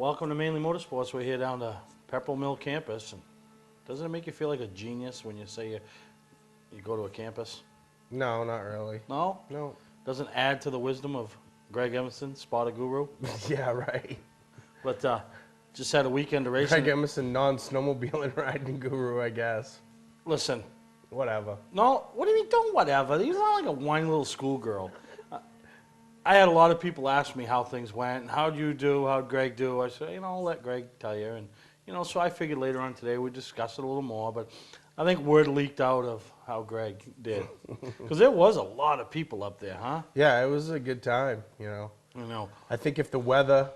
welcome to Mainely Motorsports. We're here down the Pepperell Mill campus. And doesn't it make you feel like a genius when you say you go to a campus? No, not really. No? No. Doesn't add to the wisdom of Greg Emerson, spotter guru? Yeah, right. But just had a weekend of racing. Greg Emerson, non-snowmobiling riding guru, I guess. Listen. Whatever. No, what do you mean don't whatever? He's not like a whiny little schoolgirl. I had a lot of people ask me how things went, and how'd you do, how'd Greg do? I said, I'll let Greg tell you. And, so I figured later on today we'd discuss it a little more, but I think word leaked out of how Greg did. Because there was a lot of people up there, huh? Yeah, it was a good time, I know. I think if the weather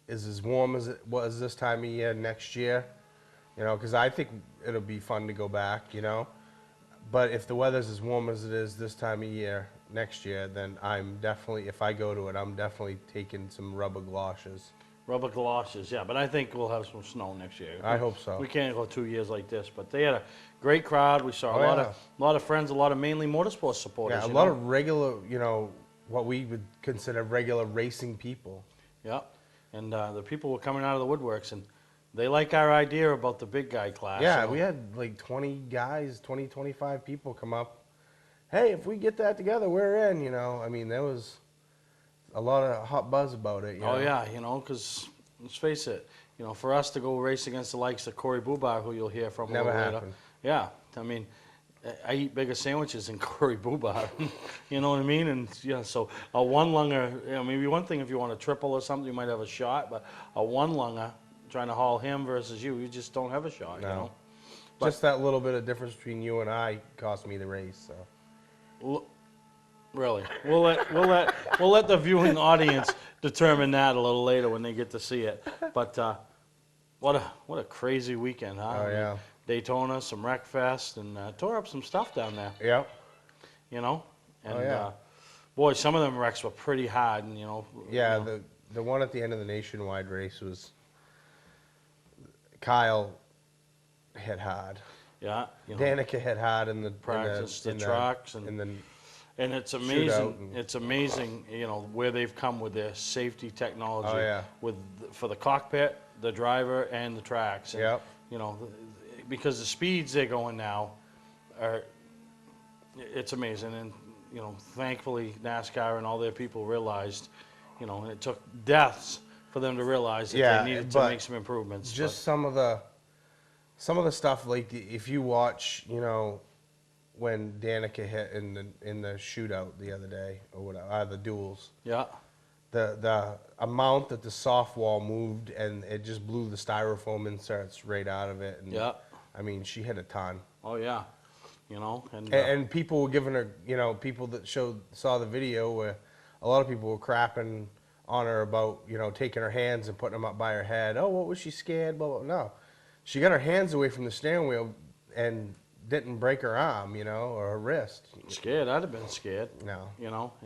is as warm as it was this time of year next year, because I think it'll be fun to go back, But if the weather's as warm as it is this time of year next year, then I'm definitely, if I go to it, I'm definitely taking some rubber galoshes. Rubber galoshes, yeah, but I think we'll have some snow next year. I hope so. We can't go 2 years like this, but they had a great crowd. We saw a lot of friends, a lot of Mainly Motorsports supporters. Yeah, a lot of regular, what we would consider regular racing people. Yeah, and the people were coming out of the woodworks, and they like our idea about the big guy class. Yeah, we had like 20 guys, 20, 25 people come up. Hey, if we get that together, we're in, I mean, there was a lot of hot buzz about it. Oh, yeah, because let's face it, for us to go race against the likes of Corey Bubar, who you'll hear from Never a little happened. later. Yeah, I mean, I eat bigger sandwiches than Corey Bubar. You know what I mean? And yeah, so a one-lunger, maybe one thing if you want a triple or something, you might have a shot, but a one-lunger, trying to haul him versus you just don't have a shot, No. Just that little bit of difference between you and I cost me the race, so. Really, we'll let the viewing audience determine that a little later when they get to see it. But what a crazy weekend, huh? Oh, yeah. Daytona, some Wreck Fest, and tore up some stuff down there. Yep. And yeah. Boy, some of them wrecks were pretty hard, and Yeah, the one at the end of the nationwide race was Kyle hit hard. Yeah. Danica hit hard in the practice, the trucks, and it's amazing. Shootout. It's amazing, where they've come with their safety technology. Oh, yeah. For the cockpit, the driver, and the tracks. And, Yep. Because the speeds they're going now it's amazing. And thankfully NASCAR and all their people realized, it took deaths for them to realize that they needed to make some improvements. Just some of the stuff, like if you watch, when Danica hit in the shootout the other day or whatever, the duels. Yeah. The amount that the softwall moved and it just blew the styrofoam inserts right out of it. And, yeah. I mean, she hit a ton. Oh yeah. And people were giving her, people that saw the video where a lot of people were crapping on her about, taking her hands and putting them up by her head. Oh, what was she scared? Blah, blah. No. She got her hands away from the steering wheel and didn't break her arm, or her wrist. Scared? I'd have been scared. No.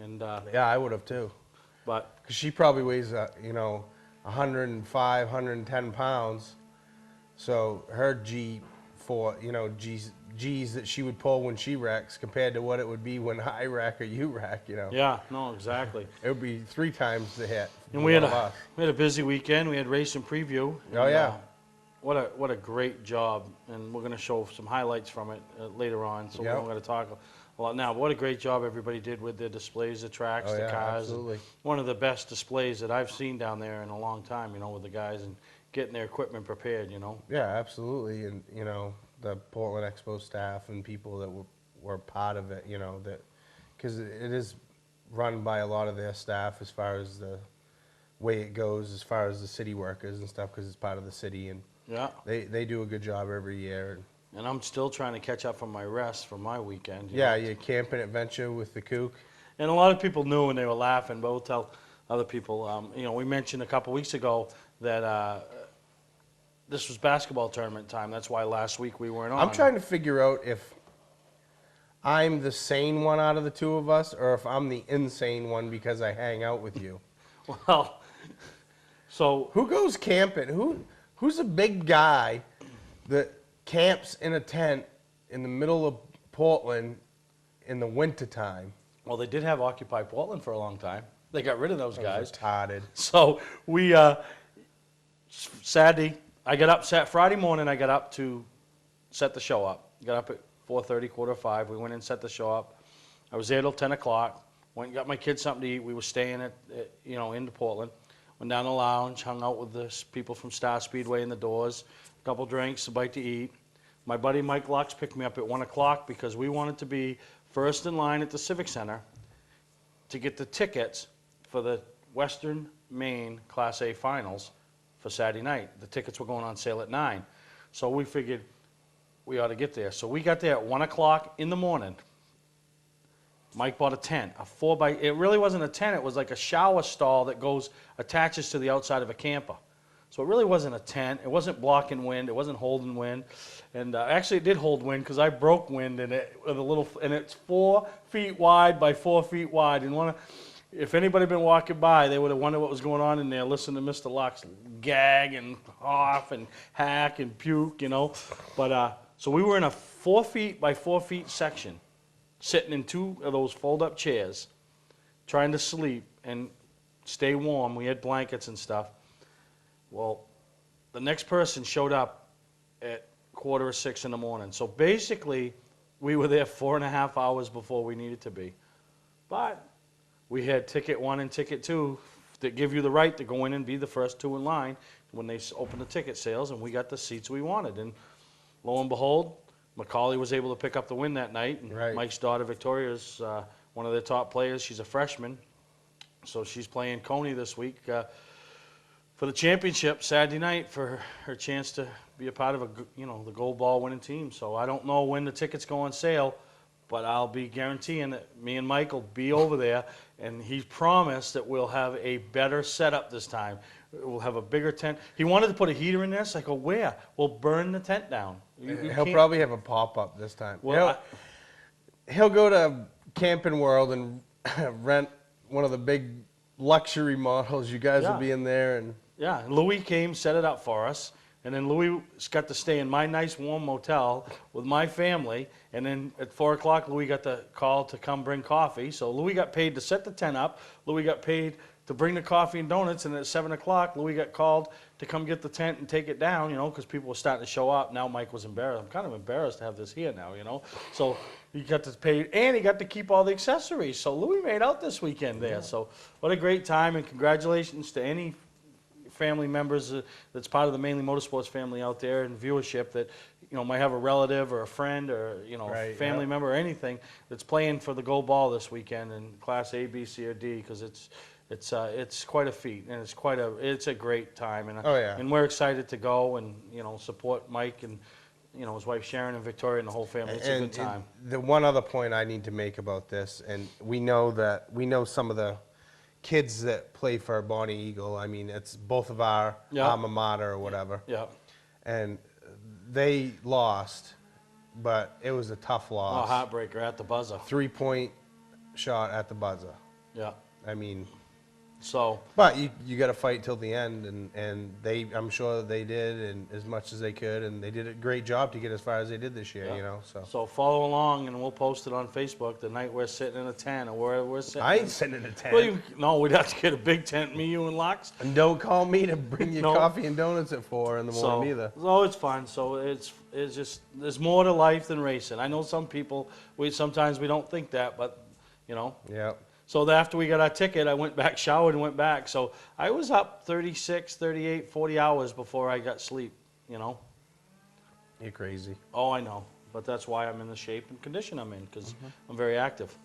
And yeah, I would have too. But because she probably weighs, 105, 110 pounds. So her G's that she would pull when she wrecks compared to what it would be when I wreck or you wreck, Yeah, no, exactly. It would be 3 times the hit. And we had a busy weekend. We had race and preview. And, oh yeah. What a great job, and we're going to show some highlights from it later on, so we're not going to talk a lot now. What a great job everybody did with their displays, the tracks, the cars. Absolutely. One of the best displays that I've seen down there in a long time, with the guys and getting their equipment prepared, Yeah, absolutely, and, the Portland Expo staff and people that were part of it, that because it is run by a lot of their staff as far as the way it goes, as far as the city workers and stuff, because it's part of the city, and yeah, they do a good job every year. And I'm still trying to catch up from my rest from my weekend. Yeah, you camping adventure with the kook. And a lot of people knew and they were laughing, but we'll tell other people. We mentioned a couple weeks ago that this was basketball tournament time. That's why last week we weren't on. I'm trying to figure out if I'm the sane one out of the two of us or if I'm the insane one because I hang out with you. Well, so who goes camping? Who's a big guy that camps in a tent in the middle of Portland in the wintertime? Well, they did have Occupy Portland for a long time. They got rid of those guys. Retarded. So we Saturday, I got up, Friday morning, I got up to set the show up. Got up at 4:30, 4:45. We went in and set the show up. I was there till 10 o'clock. Went and got my kids something to eat. We were staying into Portland. Went down the lounge, hung out with the people from Star Speedway in the doors. A couple drinks, a bite to eat. My buddy Mike Lux picked me up at 1 o'clock because we wanted to be first in line at the Civic Center to get the tickets for the Western Maine Class A Finals for Saturday night. The tickets were going on sale at 9. So we figured we ought to get there. So we got there at 1 o'clock in the morning. Mike bought a tent, it really wasn't a tent, it was like a shower stall that attaches to the outside of a camper. So it really wasn't a tent, it wasn't blocking wind, it wasn't holding wind. And actually it did hold wind because I broke wind in it with and it's 4 feet wide by 4 feet wide. And if anybody had been walking by, they would have wondered what was going on in there, listening to Mr. Lux gag and cough and hack and puke, But so we were in a 4 feet by 4 feet section, sitting in 2 of those fold-up chairs, trying to sleep and stay warm. We had blankets and stuff. Well, the next person showed up at 5:45 in the morning. So basically, we were there 4.5 hours before we needed to be. But we had ticket 1 and ticket 2 that give you the right to go in and be the first 2 in line when they open the ticket sales, and we got the seats we wanted. And lo and behold, Macaulay was able to pick up the win that night. And right. Mike's daughter, Victoria, is one of their top players. She's a freshman, so she's playing Coney this week for the championship Saturday night for her chance to be a part of the gold ball winning team. So I don't know when the tickets go on sale, but I'll be guaranteeing that me and Mike will be over there, and he promised that we'll have a better setup this time. We'll have a bigger tent. He wanted to put a heater in this. I go, where? We'll burn the tent down. He'll probably have a pop-up this time. Well, he'll go to Camping World and rent one of the big luxury models. You guys will be in there. Yeah, and Louis came, set it up for us. And then Louis got to stay in my nice warm motel with my family. And then at 4 o'clock, Louis got the call to come bring coffee. So Louis got paid to set the tent up. Louis got paid to bring the coffee and donuts. And at 7 o'clock, Louis got called to come get the tent and take it down, because people were starting to show up. Now Mike was embarrassed. I'm kind of embarrassed to have this here now, So he got to pay, and he got to keep all the accessories. So Louis made out this weekend there. Yeah. So what a great time, and congratulations to any family members that's part of the Mainely Motorsports family out there and viewership that might have a relative or a friend or right, family member or anything that's playing for the gold ball this weekend in Class A, B, C, or D, because it's quite a feat, and it's a great time, and and we're excited to go and support Mike and his wife Sharon and Victoria and the whole family. It's a good time. The one other point I need to make about this, and we know some of the kids that play for Bonnie Eagle. I mean, it's both of our alma mater or whatever. Yeah. And they lost, but it was a tough loss. Oh, heartbreaker at the buzzer. 3-point shot at the buzzer. Yeah. I mean, so. But you got to fight till the end, and I'm sure they did, and as much as they could, and they did a great job to get as far as they did this year. So follow along, and we'll post it on Facebook the night we're sitting in a tent or where we're sitting. I ain't sitting in a tent. Well, no, we'd have to get a big tent, me, you, and Lux. And don't call me to bring you coffee and donuts at 4 in the morning either. So it's fun. So it's just there's more to life than racing. I know some people sometimes we don't think that, but Yeah. So after we got our ticket, I went back, showered, and went back. So I was up 36, 38, 40 hours before I got sleep, You're crazy. Oh, I know. But that's why I'm in the shape and condition I'm in, because I'm very active.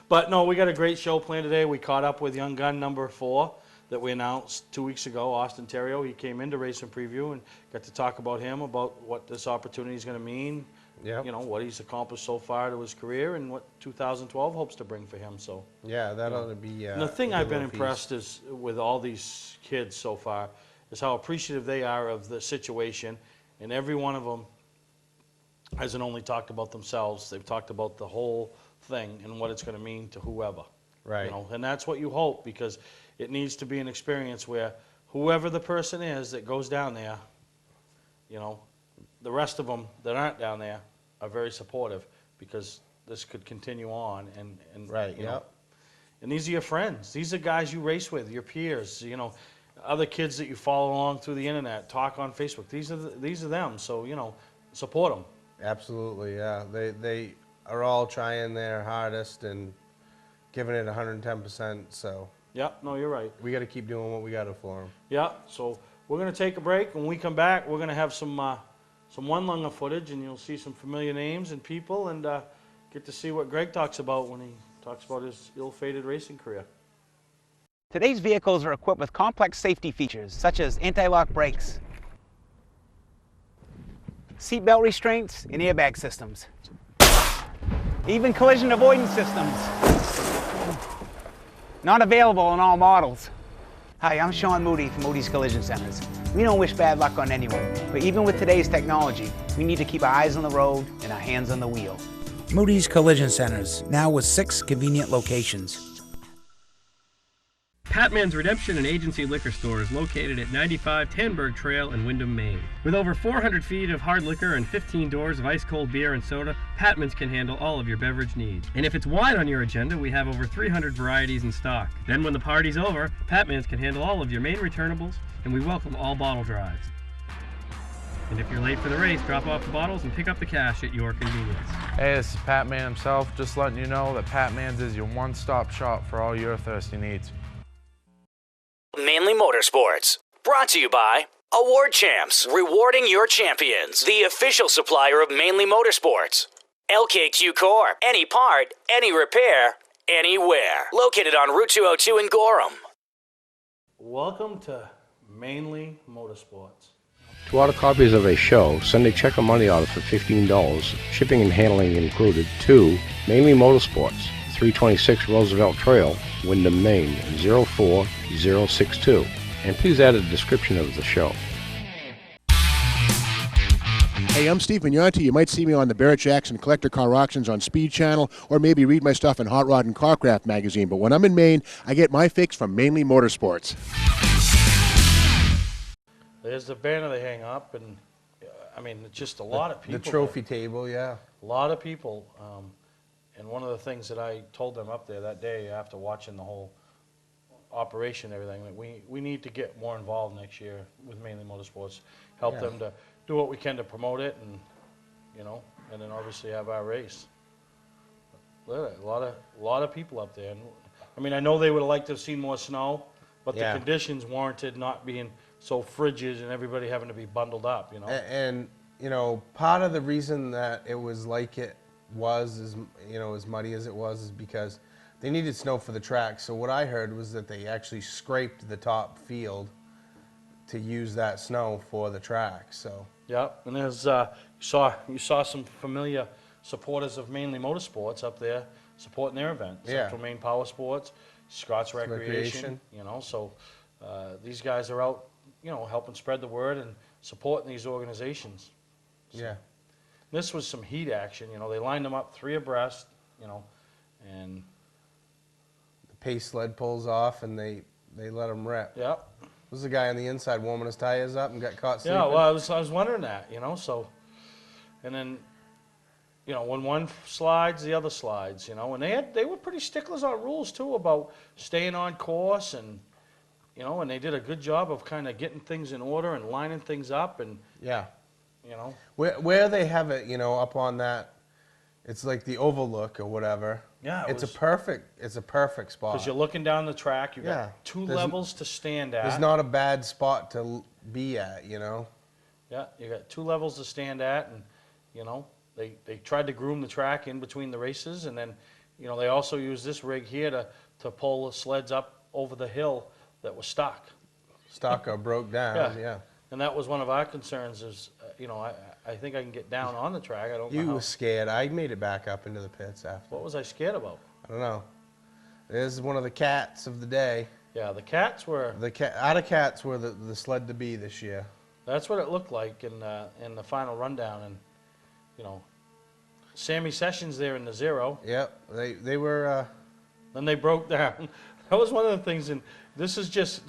But no, we got a great show planned today. We caught up with Young Gun number 4 that we announced 2 weeks ago, Austin Terrio. He came into Race and Preview and got to talk about him, about what this opportunity is going to mean. Yeah. What he's accomplished so far to his career and what 2012 hopes to bring for him. So yeah, that ought to be. And the thing I've been impressed is with all these kids so far is how appreciative they are of the situation, and every one of them hasn't only talked about themselves; they've talked about the whole thing and what it's going to mean to whoever. Right. And that's what you hope, because it needs to be an experience where whoever the person is that goes down there, the rest of them that aren't down there are very supportive, because this could continue on and right. and these are your friends. These are guys you race with, your peers. other kids that you follow along through the internet, talk on Facebook. These are them. So, you know, support them. Absolutely, yeah. They are all trying their hardest and giving it 110%. So Yeah, no, you're right. we got to keep doing what we got to for them. Yeah, so we're going to take a break. When we come back, we're going to have some one-lunger footage, and you'll see some familiar names and people, and get to see what Greg talks about when he talks about his ill-fated racing career. Today's vehicles are equipped with complex safety features such as anti-lock brakes, seatbelt restraints, and airbag systems. Even collision avoidance systems. Not available in all models. Hi, I'm Sean Moody from Moody's Collision Centers. We don't wish bad luck on anyone, but even with today's technology, we need to keep our eyes on the road and our hands on the wheel. Moody's Collision Centers, now with 6 convenient locations. Patman's Redemption and Agency Liquor Store is located at 95 Tanberg Trail in Windham, Maine. With over 400 feet of hard liquor and 15 doors of ice-cold beer and soda, Patman's can handle all of your beverage needs. And if it's wine on your agenda, we have over 300 varieties in stock. Then when the party's over, Patman's can handle all of your Maine returnables, and we welcome all bottle drives. And if you're late for the race, drop off the bottles and pick up the cash at your convenience. Hey, this is Pat Man himself, just letting you know that Pat Man's is your one-stop shop for all your thirsty needs. Mainly Motorsports, brought to you by Award Champs, rewarding your champions, the official supplier of Mainly Motorsports. LKQ Core, any part, any repair, anywhere. Located on Route 202 in Gorham. Welcome to Mainly Motorsports. To order copies of a show, send a check or money order for $15, shipping and handling included, to Mainly Motorsports, 326 Roosevelt Trail, Windham, Maine, 04062. And please add a description of the show. Hey, I'm Steve Mignonti. You might see me on the Barrett Jackson Collector Car Auctions on Speed Channel, or maybe read my stuff in Hot Rod and Carcraft magazine. But when I'm in Maine, I get my fix from Mainly Motorsports. There's the banner they hang up, and I mean, it's just a lot of people. The trophy table, yeah. A lot of people. And one of the things that I told them up there that day after watching the whole operation and everything, that we need to get more involved next year with Mainly Motorsports, help them to do what we can to promote it, and you know, and then obviously have our race. Look at it, a lot of people up there. And I mean, I know they would have liked to have seen more snow, but the conditions warranted not being so frigid and everybody having to be bundled up, you know. And you know, part of the reason that it was like it was, is, you know, as muddy as it was, is because they needed snow for the track. So what I heard was that they actually scraped the top field to use that snow for the track. So yeah, and there's you saw some familiar supporters of Mainly Motorsports up there supporting their event. Central Maine Power Sports, Scott's Recreation. You know, so these guys are out, you know, helping spread the word and supporting these organizations. So yeah. This was some heat action, you know. They lined them up 3 abreast, you know, and the pace sled pulls off and they let them rip. yeah. Was the guy on the inside warming his tires up and got caught sleeping? Yeah, well, I was wondering that, you know. So, and then, you know, when one slides, the other slides, you know. And they were pretty sticklers on rules too about staying on course, and you know, and they did a good job of kind of getting things in order and lining things up, and yeah. you know, where they have it, you know, up on that, it's like the overlook or whatever. Yeah, it's a perfect spot. Because you're looking down the track, you've got 2 levels to stand at. There's not a bad spot to be at, you know. Yeah, you got 2 levels to stand at, and you know, they tried to groom the track in between the races, and then, you know, they also used this rig here to pull the sleds up over the hill that was stuck. Stuck or broke down, yeah. And that was one of our concerns is, you know, I think I can get down on the track. I don't know. You how. were scared. I made it back up into the pits after. What was I scared about? I don't know. This is one of the cats of the day. Yeah, the cats were. Out of cats were the sled to be this year. That's what it looked like in the final rundown, and you know, Sammy Sessions there in the 0. Yep, they were. Then they broke down. That was one of the things, and this is just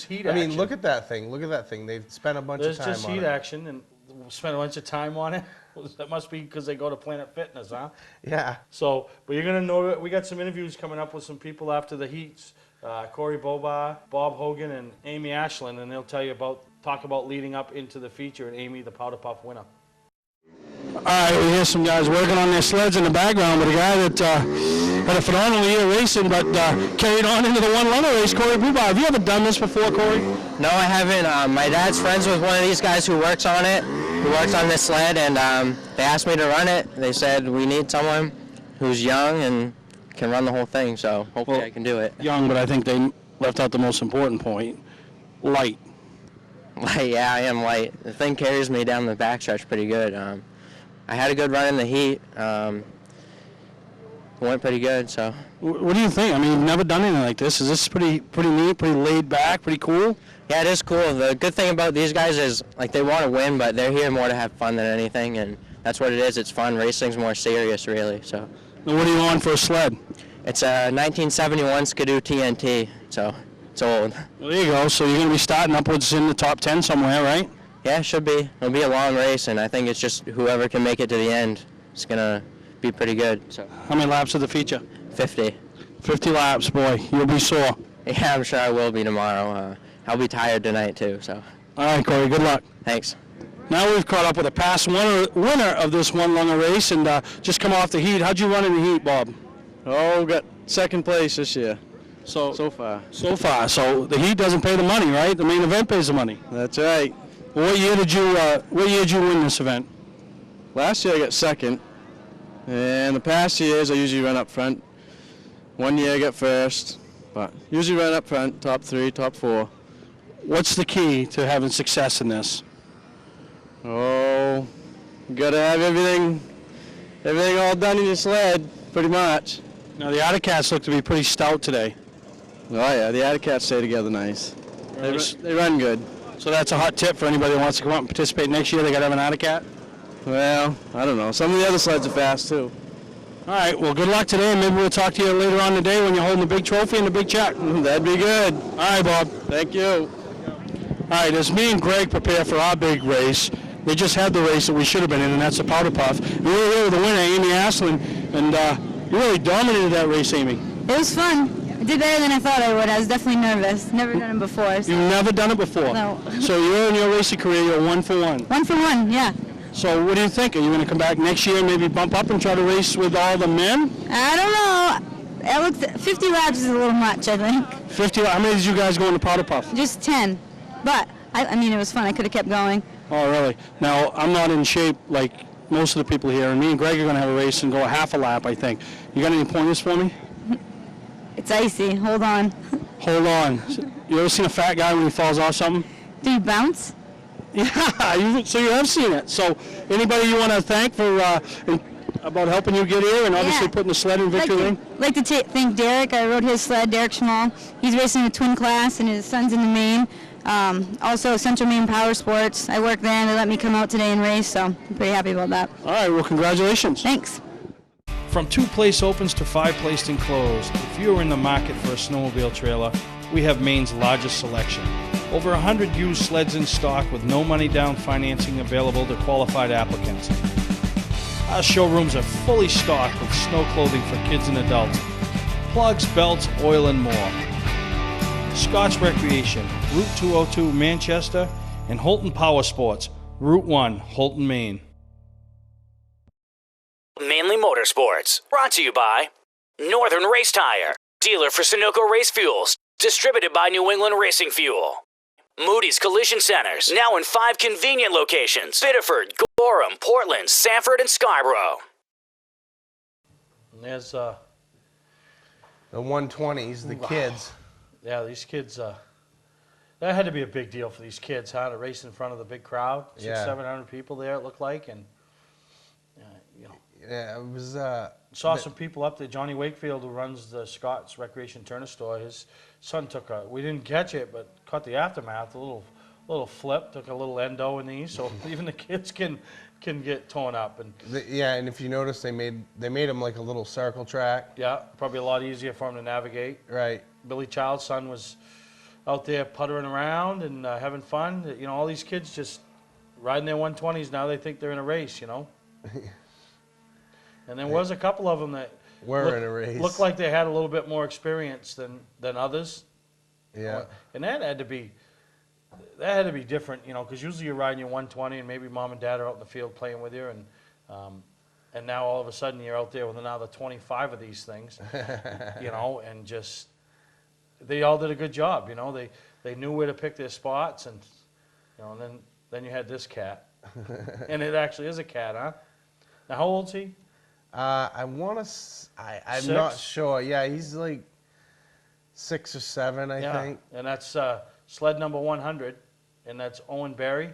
heat action. I mean, look at that thing. Look at that thing. They've spent a bunch of time on it. There's just heat action, and spent a bunch of time on it. That must be because they go to Planet Fitness, huh? Yeah. So, but you're gonna know that we got some interviews coming up with some people after the heats Corey Boba, Bob Hogan, and Amy Ashland, and they'll tell you talk about leading up into the feature, and Amy, the Powder Puff winner. All right, we hear some guys working on their sleds in the background, but a guy that had a phenomenal year racing, but carried on into the one-runner race, Corey Boba. Have you ever done this before, Corey? No, I haven't. My dad's friends with one of these guys who works on it, who works on this sled, and they asked me to run it. They said, we need someone who's young and can run the whole thing, so hopefully I can do it. Young, but I think they left out the most important point, light. Light, yeah, I am light. The thing carries me down the backstretch pretty good. I had a good run in the heat. It went pretty good, so. What do you think? I mean, you've never done anything like this. Is this pretty neat, pretty laid back, pretty cool? Yeah, it is cool. The good thing about these guys is, like, they want to win, but they're here more to have fun than anything, and that's what it is. It's fun. Racing's more serious, really, so. And what are you on for a sled? It's a 1971 Skidoo TNT, so it's old. Well, there you go. So you're going to be starting upwards in the top 10 somewhere, right? Yeah, it should be. It'll be a long race, and I think it's just whoever can make it to the end is going to be pretty good. So. How many laps of the feature? 50. 50 laps, boy. You'll be sore. Yeah, I'm sure I will be tomorrow. I'll be tired tonight, too. So. All right, Corey, good luck. Thanks. Now we've caught up with a past winner of this one-runner race, and just come off the heat. How'd you run in the heat, Bob? Oh, got second place this year. So far. So far. So the heat doesn't pay the money, right? The main event pays the money. That's right. Well, what year did you win this event? Last year I got second, and the past years I usually run up front. One year I got first, but usually run up front, top 3, top 4. What's the key to having success in this? Oh, you gotta have everything all done in your sled, pretty much. Now the Autocats look to be pretty stout today. Oh yeah, the Autocats stay together nice. They run good. So that's a hot tip for anybody who wants to come out and participate next year. They got to have an Autocat? Well, I don't know. Some of the other sleds are fast too. All right, well, good luck today. Maybe we'll talk to you later on today when you're holding the big trophy and the big check. That'd be good. All right, Bob. Thank you. All right, as me and Greg prepare for our big race, they just had the race that we should have been in, and that's the Powder Puff. And we were here with the winner, Amy Ashland, and you really dominated that race, Amy. It was fun. I did better than I thought I would. I was definitely nervous. Never done it before. So. You've never done it before? No. So you're in your racing career, you're 1 for 1. 1 for 1, yeah. So what do you think? Are you going to come back next year and maybe bump up and try to race with all the men? I don't know. 50 laps is a little much, I think. 50? How many did you guys go in the Powder Puff? Just 10. But, I mean, it was fun. I could have kept going. Oh, really? Now, I'm not in shape like most of the people here, and me and Greg are going to have a race and go a half a lap, I think. You got any pointers for me? It's icy. Hold on. Hold on. You ever seen a fat guy when he falls off something? Do you bounce? Yeah, so you have seen it. So anybody you want to thank for about helping you get here and obviously putting the sled in victory lane? I'd like to thank Derek. I rode his sled, Derek Schmall. He's racing a twin class, and his son's in the main. Also, Central Maine Power Sports. I work there, and they let me come out today and race, so I'm pretty happy about that. All right, well, congratulations. Thanks. From 2-place opens to 5-place enclosed, if you are in the market for a snowmobile trailer, we have Maine's largest selection. Over 100 used sleds in stock with no money down financing available to qualified applicants. Our showrooms are fully stocked with snow clothing for kids and adults, plugs, belts, oil, and more. Scott's Recreation, Route 202 Manchester, and Holton Power Sports, Route 1, Holton, Maine. Mainly Motorsports, brought to you by Northern Race Tire, dealer for Sunoco Race Fuels, distributed by New England Racing Fuel. Moody's Collision Centers, now in 5 convenient locations: Biddeford, Gorham, Portland, Sanford, and Scarborough. And there's the 120s, the kids. Yeah, these kids, that had to be a big deal for these kids, huh, to race in front of the big crowd. 600-700 people there, it looked like, and you know. Yeah, it was. Saw some people up there. Johnny Wakefield, who runs the Scott's Recreation Turner Store, his son took we didn't catch it, but caught the aftermath. A little flip, took a little endo in these, so even the kids can get torn up. And and if you notice, they made them like a little circle track. Yeah, probably a lot easier for them to navigate. Right. Billy Child's son was out there puttering around and having fun. You know, all these kids just riding their 120s now. They think they're in a race, you know. And there was a couple of them that were in a race. Looked like they had a little bit more experience than others. Yeah. And that had to be different, you know, because usually you're riding your 120 and maybe mom and dad are out in the field playing with you, and now all of a sudden you're out there with another 25 of these things, you know, and just they all did a good job, you know. They knew where to pick their spots, and you know, and then you had this cat, and it actually is a cat, huh? Now how old's he? I'm not sure. Yeah, he's like 6 or 7, I think. And that's sled number 100, and that's Owen Barry.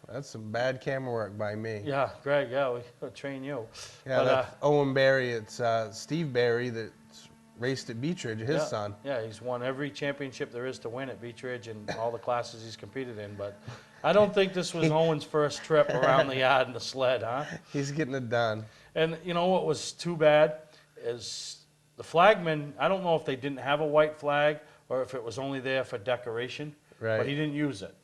That's some bad camera work by me. Yeah, Greg, yeah, we gotta train you. Yeah, but, that's Owen Barry. It's Steve Barry that's raced at Beech Ridge, his son. Yeah, he's won every championship there is to win at Beech Ridge and all the classes he's competed in. But I don't think this was Owen's first trip around the yard in the sled, huh? He's getting it done. And you know what was too bad is the flagman, I don't know if they didn't have a white flag or if it was only there for decoration, but he didn't use it.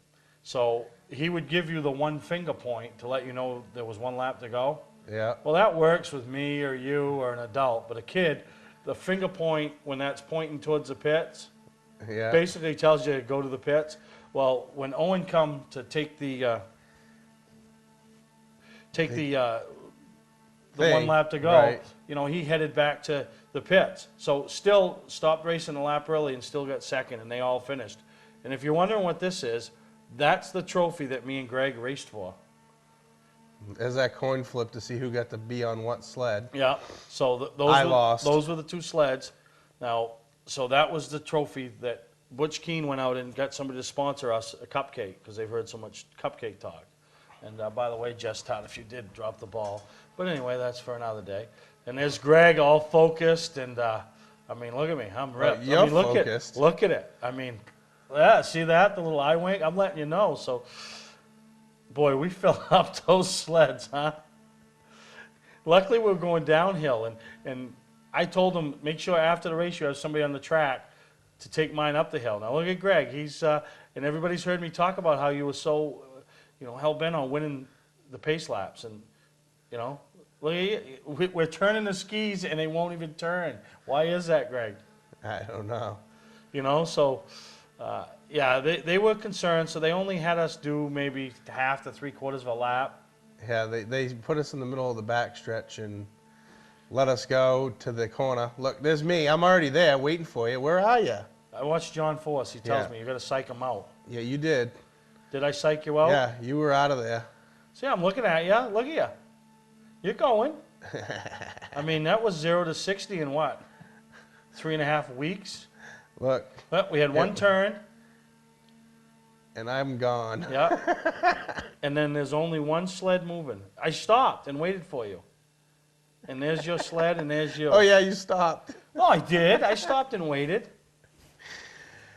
So he would give you the one finger point to let you know there was one lap to go. Yeah. Well, that works with me or you or an adult, but a kid, the finger point when that's pointing towards the pits, basically tells you to go to the pits. Well, when Owen come to take the one lap to go, you know, he headed back to the pits. So still stopped racing a lap early and still got second, and they all finished. And if you're wondering what this is, that's the trophy that me and Greg raced for. There's that coin flip to see who got to be on what sled. Yeah, so those were the 2 sleds. Now, so that was the trophy that Butch Keene went out and got somebody to sponsor us a cupcake because they've heard so much cupcake talk. And by the way, Jess Todd, if you did drop the ball. But anyway, that's for another day. And there's Greg all focused, and I mean, look at me, I'm ripped. You're focused. Look at it. I mean, yeah, see that, the little eye wink? I'm letting you know. So, boy, we filled up those sleds, huh? Luckily, we were going downhill, and I told them, make sure after the race you have somebody on the track to take mine up the hill. Now look at Greg. He's and everybody's heard me talk about how you were so, you know, hell bent on winning the pace laps, and you know, look at you. We're turning the skis and they won't even turn. Why is that, Greg? I don't know. You know, so. Yeah, they were concerned, so they only had us do maybe half to 3/4 of a lap. Yeah, they put us in the middle of the back stretch and let us go to the corner. Look, there's me. I'm already there waiting for you. Where are you? I watched John Force. He tells me you got to psych him out. Yeah, you did. Did I psych you out? Yeah, you were out of there. See, I'm looking at you. Look at you. You're going. I mean, that was 0 to 60 in what? 3.5 weeks? Look. Well, we had one turn. And I'm gone. Yeah. And then there's only one sled moving. I stopped and waited for you. And there's your sled, and there's yours. Oh, yeah, you stopped. No, I did. I stopped and waited.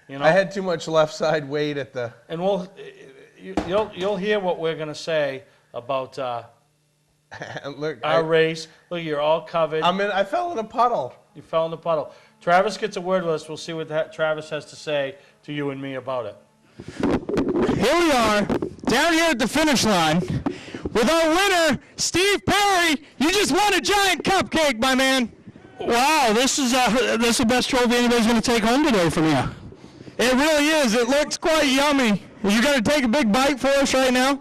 You know? I had too much left side weight at the... And you'll hear what we're going to say about Look, our race. Look, you're all covered. I fell in a puddle. You fell in the puddle. Travis gets a word with us. We'll see what Travis has to say to you and me about it. Here we are, down here at the finish line, with our winner, Steve Perry. You just won a giant cupcake, my man. Wow, this is the best trophy anybody's going to take home today from you. It really is. It looks quite yummy. You got to take a big bite for us right now?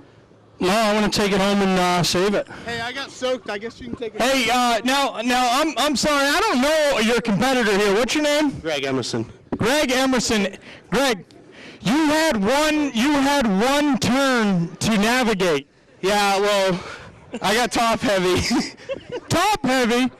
No, I want to take it home and save it. Hey, I got soaked. I guess you can take it. Hey, now I'm sorry. I don't know your competitor here. What's your name? Greg Emerson. Greg Emerson. Greg, you had one turn to navigate. Yeah, well, I got top heavy. Top heavy?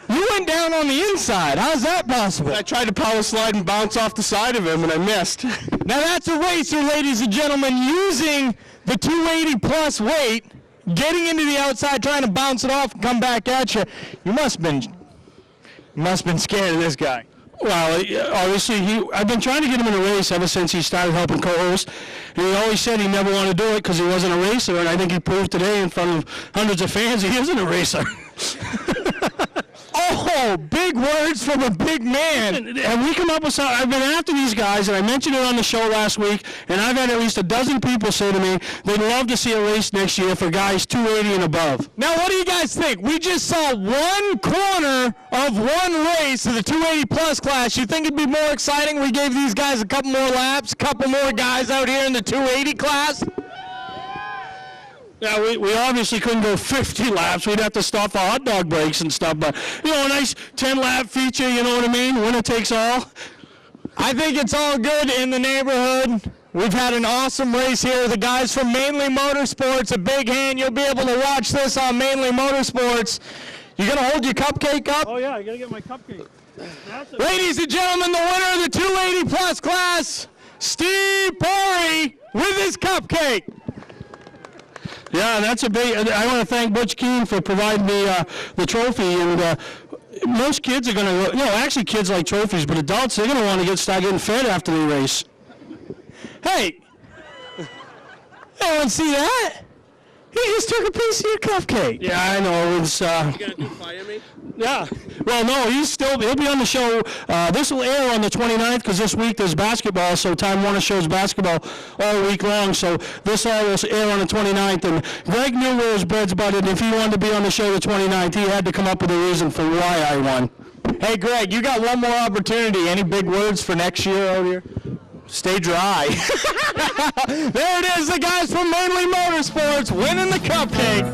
You went down on the inside. How's that possible? I tried to power slide and bounce off the side of him, and I missed. Now that's a racer, ladies and gentlemen, using the 280 plus weight, getting into the outside, trying to bounce it off and come back at you. You must have been scared of this guy. Well, obviously, I've been trying to get him in a race ever since he started helping co-host, and he always said he never wanted to do it because he wasn't a racer, and I think he proved today in front of hundreds of fans he isn't a racer. Oh, big words from a big man. Have we come up with something? I've been after these guys, and I mentioned it on the show last week, and I've had at least a dozen people say to me they'd love to see a race next year for guys 280 and above. Now, what do you guys think? We just saw one corner of one race of the 280 plus class. You think it'd be more exciting? We gave these guys a couple more laps, a couple more guys out here in the 280 class? Yeah, we obviously couldn't go 50 laps. We'd have to stop for hot dog breaks and stuff. But, you know, a nice 10-lap feature, you know what I mean? Winner takes all. I think it's all good in the neighborhood. We've had an awesome race here. The guys from Mainely Motorsports, a big hand. You'll be able to watch this on Mainely Motorsports. You going to hold your cupcake up? Oh, yeah, I got to get my cupcake. Ladies and gentlemen, the winner of the 280 plus class, Steve Perry with his cupcake. Yeah, that's a big. I want to thank Butch Keene for providing me the trophy. And most kids are going to, you know, actually kids like trophies, but adults, they're going to want to start getting fed after they race. Hey, anyone see that? He just took a piece of your cupcake. Yeah, I know. It's. You gonna do fire me? Yeah. Well, no, he'll be on the show. This will air on the 29th because this week there's basketball, so Time Warner shows basketball all week long. So this all will air on the 29th. And Greg knew where his bread's buttered. If he wanted to be on the show the 29th, he had to come up with a reason for why I won. Hey, Greg, you got one more opportunity. Any big words for next year out here? Stay dry. There it is, the guys from Mainely Motorsports winning the cupcake.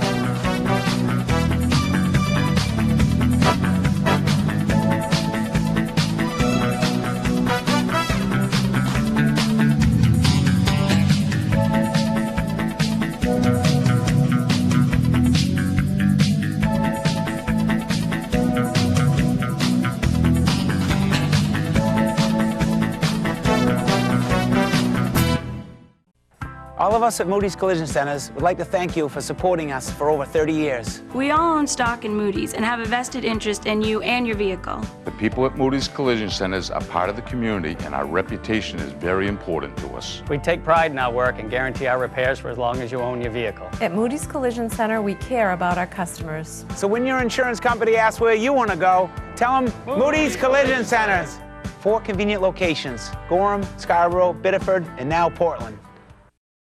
All of us at Moody's Collision Centers would like to thank you for supporting us for over 30 years. We all own stock in Moody's and have a vested interest in you and your vehicle. The people at Moody's Collision Centers are part of the community, and our reputation is very important to us. We take pride in our work and guarantee our repairs for as long as you own your vehicle. At Moody's Collision Center, we care about our customers. So when your insurance company asks where you want to go, tell them Moody's Collision Centers. 4 convenient locations: Gorham, Scarborough, Biddeford, and now Portland.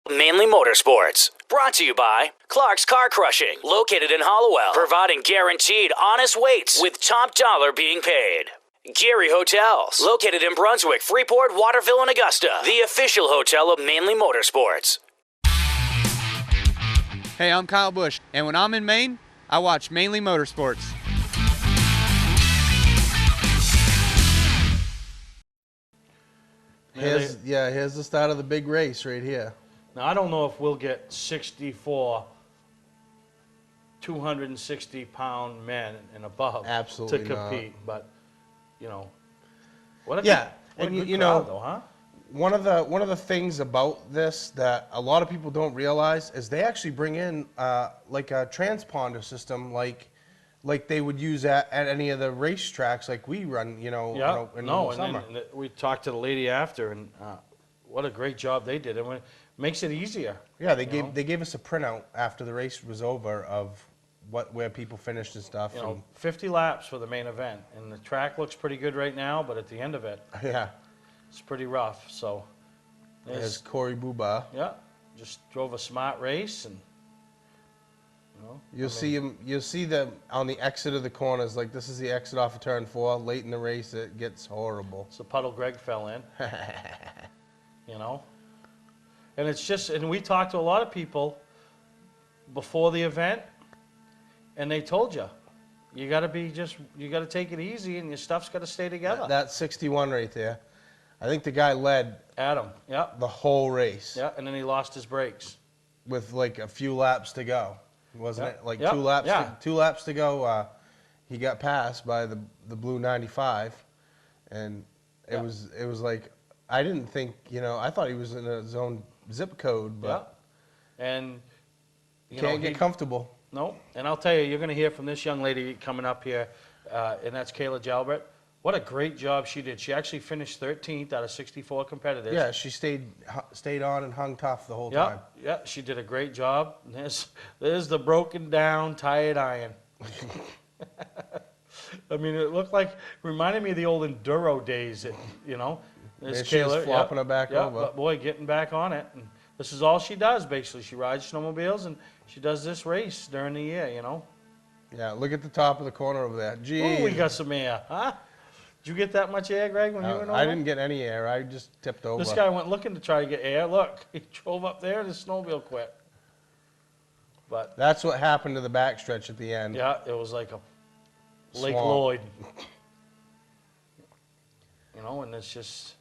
Mainly Motorsports, brought to you by Clark's Car Crushing, located in Hollowell, providing guaranteed honest weights with top dollar being paid. Gary Hotels, located in Brunswick, Freeport, Waterville, and Augusta, the official hotel of Mainly Motorsports. Hey, I'm Kyle Busch, and when I'm in Maine, I watch Mainly Motorsports. Here's the start of the big race right here. Now, I don't know if we'll get 64 260-pound men and above Absolutely to compete, but, you know, what a yeah, good, and good you crowd, know, though, huh? one of the things about this that a lot of people don't realize is they actually bring in like a transponder system, like they would use at any of the race tracks like we run, you know, Yeah, in the summer. and we talked to the lady after, and what a great job they did, and it makes it easier. Yeah, they gave us a printout after the race was over of where people finished and stuff. You know, 50 laps for the main event, and the track looks pretty good right now, but at the end of it, yeah, it's pretty rough. So there's Corey Buba. Yeah, just drove a smart race, and you know, You'll see him. You'll see them on the exit of the corners. Like this is the exit off of turn 4. Late in the race, it gets horrible. It's the puddle Greg fell in. You know, and it's just, and we talked to a lot of people before the event, and they told you, you got to take it easy, and your stuff's got to stay together. That's 61 right there. I think the guy led Adam. Yeah. The whole race. Yeah, and then he lost his brakes with like a few laps to go, wasn't it? Like 2 laps. Yeah. 2 laps to go. He got passed by the blue 95, and it was like I didn't think, you know, I thought he was in his own zip code, but and you can't get comfortable. No, and I'll tell you, you're going to hear from this young lady coming up here, and that's Kayla Jalbert. What a great job she did. She actually finished 13th out of 64 competitors. Yeah, she stayed on and hung tough the whole time. Yeah, she did a great job. There's the broken down, tired iron. I mean, it looked like, reminded me of the old enduro days, you know. There she is flopping her back over. But boy, getting back on it. And this is all she does, basically. She rides snowmobiles, and she does this race during the year, you know. Yeah, look at the top of the corner over there. Gee. Oh, we got some air, huh? Did you get that much air, Greg, when you went over? I didn't get any air. I just tipped over. This guy went looking to try to get air. Look, he drove up there and his snowmobile quit. But that's what happened to the backstretch at the end. Yeah, it was like a Lake Swamp. Lloyd. You know, and it's just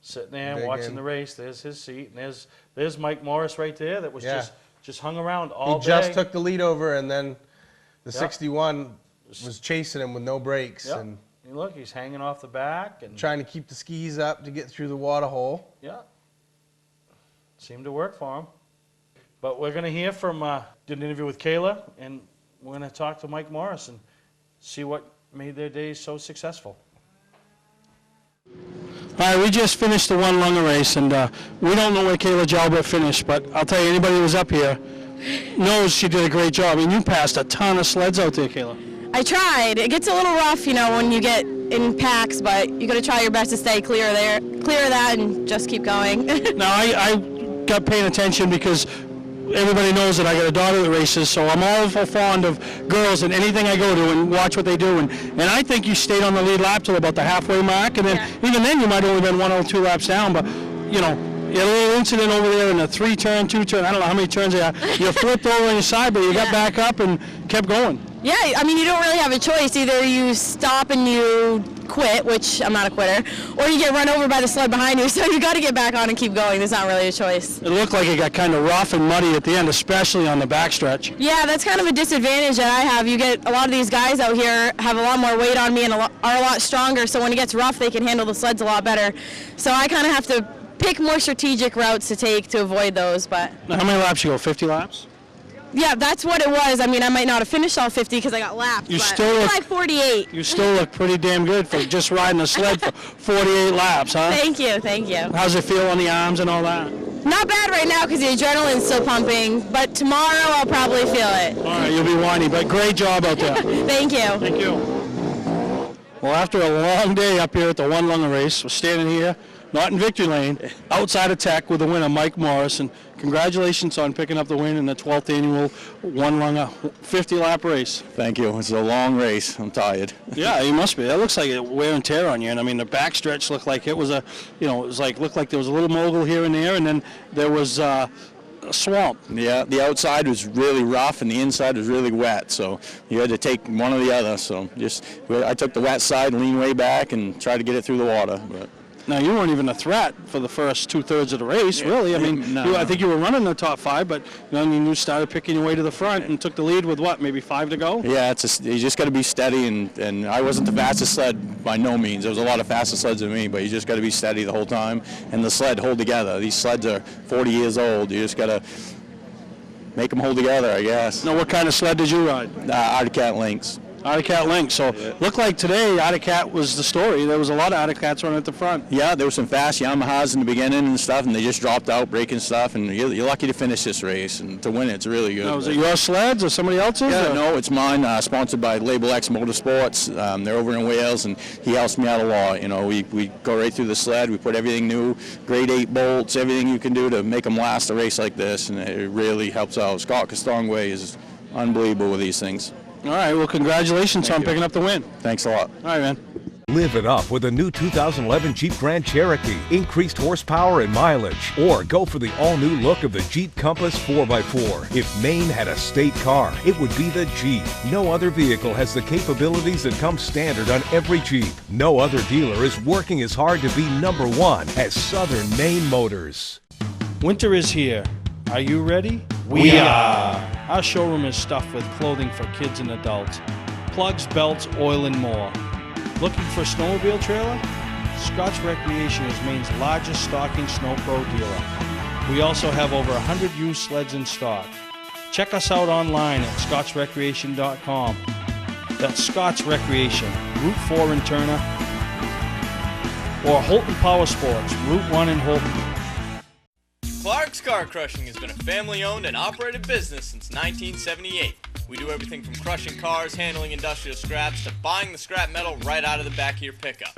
sitting there and watching the race. There's his seat, and there's Mike Morris right there that was just hung around all day. He just took the lead over, and then the 61 was chasing him with no brakes. Yep. And look, he's hanging off the back and trying to keep the skis up to get through the water hole. Yeah. Seemed to work for him. But we're going to hear from, did an interview with Kayla, and we're going to talk to Mike Morris and see what made their days so successful. All right, we just finished the one Lunger race, and we don't know where Kayla Jalbert finished, but I'll tell you, anybody who was up here knows she did a great job. I mean, you passed a ton of sleds out there, Kayla. I tried. It gets a little rough, you know, when you get in packs, but you got to try your best to stay clear of that, and just keep going. Now, I got paying attention because everybody knows that I got a daughter that races, so I'm all fond of girls and anything I go to and watch what they do. And I think you stayed on the lead lap till about the halfway mark, and then even then you might have only been 1 or 2 laps down. But you know, you had a little incident over there in a 3-turn, 2-turn. I don't know how many turns there are. You flipped over on your side, but you got back up and kept going. Yeah, I mean, you don't really have a choice. Either you stop and you quit, which I'm not a quitter, or you get run over by the sled behind you, so you got to get back on and keep going. There's not really a choice. It looked like it got kind of rough and muddy at the end, especially on the backstretch. Yeah, that's kind of a disadvantage that I have. You get a lot of these guys out here have a lot more weight on me and are a lot stronger, so when it gets rough, they can handle the sleds a lot better. So I kind of have to pick more strategic routes to take to avoid those. But now, how many laps you go? 50 laps? Yeah, that's what it was. I mean, I might not have finished all 50 because I got lapped. You but still look like 48. You still look pretty damn good for just riding a sled for 48 laps, huh? Thank you, thank you. How's it feel on the arms and all that? Not bad right now because the adrenaline's still pumping, but tomorrow I'll probably feel it. All right, you'll be whiny, but great job out there. Thank you. Thank you. Well, after a long day up here at the One Lunger race, we're standing here, not in victory lane, outside of Tech with the winner, Mike Morris. And congratulations on picking up the win in the 12th annual One Lunger 50-lap race. Thank you. It's a long race. I'm tired. Yeah, you must be. That looks like a wear and tear on you. And I mean, the backstretch looked like it was a, you know, it was like looked like there was a little mogul here and there, and then there was a swamp. Yeah, the outside was really rough and the inside was really wet, so you had to take one or the other. So I took the wet side, leaned way back, and tried to get it through the water. But now, you weren't even a threat for the first 2/3 of the race, really. I mean, I think you were running the top 5, but you started picking your way to the front and took the lead with what, maybe 5 to go? Yeah, you just got to be steady, and I wasn't the fastest sled by no means. There was a lot of faster sleds than me, but you just got to be steady the whole time, and the sled hold together. These sleds are 40 years old. You just got to make them hold together, I guess. Now, what kind of sled did you ride? Arctic Cat Lynx. Arctic Cat Lynx. So looked like today Arctic Cat was the story. There was a lot of Arctic Cats running at the front. Yeah, there were some fast Yamahas in the beginning and stuff, and they just dropped out breaking stuff. And you're lucky to finish this race and to win it. It's really good. Now, was it your sleds or somebody else's? Yeah, or? no, it's mine. Sponsored by Label X Motorsports. They're over in Wales, and he helps me out a lot. You know, we go right through the sled. We put everything new, grade 8 bolts, everything you can do to make them last a race like this, and it really helps out. Scott Castongway is unbelievable with these things. All right, well, congratulations on picking up the win. Thanks a lot. All right, man. Live it up with a new 2011 Jeep Grand Cherokee. Increased horsepower and mileage. Or go for the all-new look of the Jeep Compass 4x4. If Maine had a state car, it would be the Jeep. No other vehicle has the capabilities that come standard on every Jeep. No other dealer is working as hard to be #1 as Southern Maine Motors. Winter is here. Are you ready? We are. Our showroom is stuffed with clothing for kids and adults. Plugs, belts, oil, and more. Looking for a snowmobile trailer? Scotch Recreation is Maine's largest stocking snow pro dealer. We also have over 100 used sleds in stock. Check us out online at scotchrecreation.com. That's Scotch Recreation, Route 4 in Turner, or Holton Power Sports, Route 1 in Holton. Clark's Car Crushing has been a family-owned and operated business since 1978. We do everything from crushing cars, handling industrial scraps, to buying the scrap metal right out of the back of your pickup.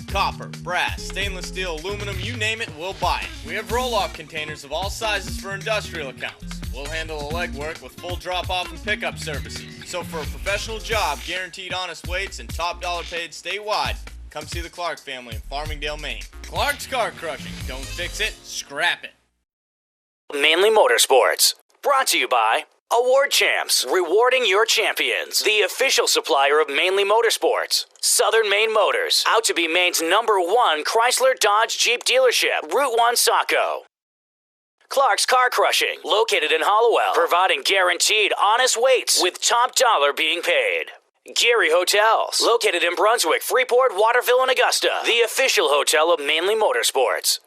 Copper, brass, stainless steel, aluminum, you name it, we'll buy it. We have roll-off containers of all sizes for industrial accounts. We'll handle the legwork with full drop-off and pickup services. So for a professional job, guaranteed honest weights, and top dollar paid statewide, come see the Clark family in Farmingdale, Maine. Clark's Car Crushing. Don't fix it, scrap it. Mainly Motorsports. Brought to you by Award Champs, rewarding your champions. The official supplier of Mainly Motorsports. Southern Maine Motors, out to be Maine's #1 Chrysler Dodge Jeep dealership. Route 1 Saco. Clark's Car Crushing, located in Hollowell, providing guaranteed honest weights with top dollar being paid. Gary Hotels, located in Brunswick, Freeport, Waterville, and Augusta. The official hotel of Mainly Motorsports.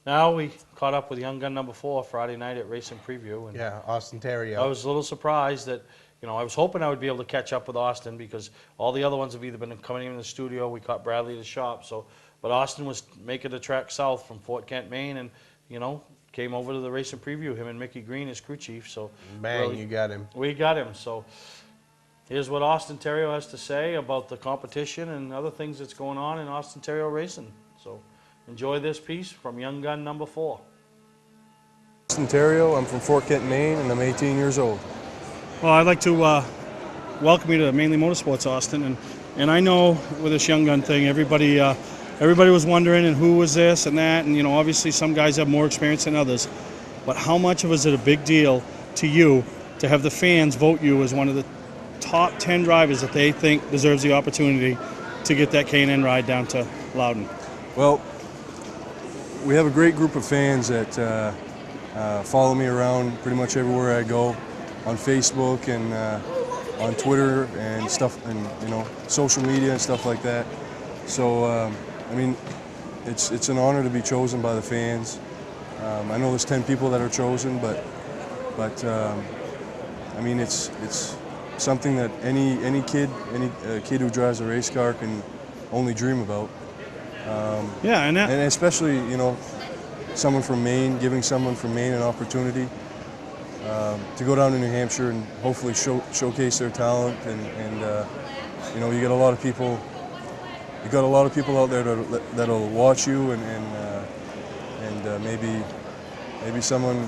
Now we caught up with Young Gun number 4 Friday night at Racing Preview. And yeah, Austin Terrio. I was a little surprised that, you know, I was hoping I would be able to catch up with Austin because all the other ones have either been coming in the studio, we caught Bradley at the shop, but Austin was making the trek south from Fort Kent, Maine, and, you know, came over to the Racing Preview, him and Mickey Green as crew chief, so. Bang, really, you got him. We got him, so. Here's what Austin Terrio has to say about the competition and other things that's going on in Austin Terrio Racing. So enjoy this piece from Young Gun number 4. Austin Terrio, I'm from Fort Kent, Maine, and I'm 18 years old. Well, I'd like to welcome you to Mainly Motorsports, Austin. And I know with this Young Gun thing, everybody was wondering, and who was this and that, and, you know, obviously some guys have more experience than others. But how much is it a big deal to you to have the fans vote you as one of the top 10 drivers that they think deserves the opportunity to get that K&N ride down to Loudon? Well, we have a great group of fans that follow me around pretty much everywhere I go, on Facebook and on Twitter and stuff, and, you know, social media and stuff like that. So I mean, it's an honor to be chosen by the fans. I know there's 10 people that are chosen, but I mean, it's something that any kid who drives a race car can only dream about. Yeah, and especially, you know, someone from Maine, giving someone from Maine an opportunity to go down to New Hampshire and hopefully showcase their talent, and you know, you got a lot of people. You got a lot of people out there that'll watch you, and maybe someone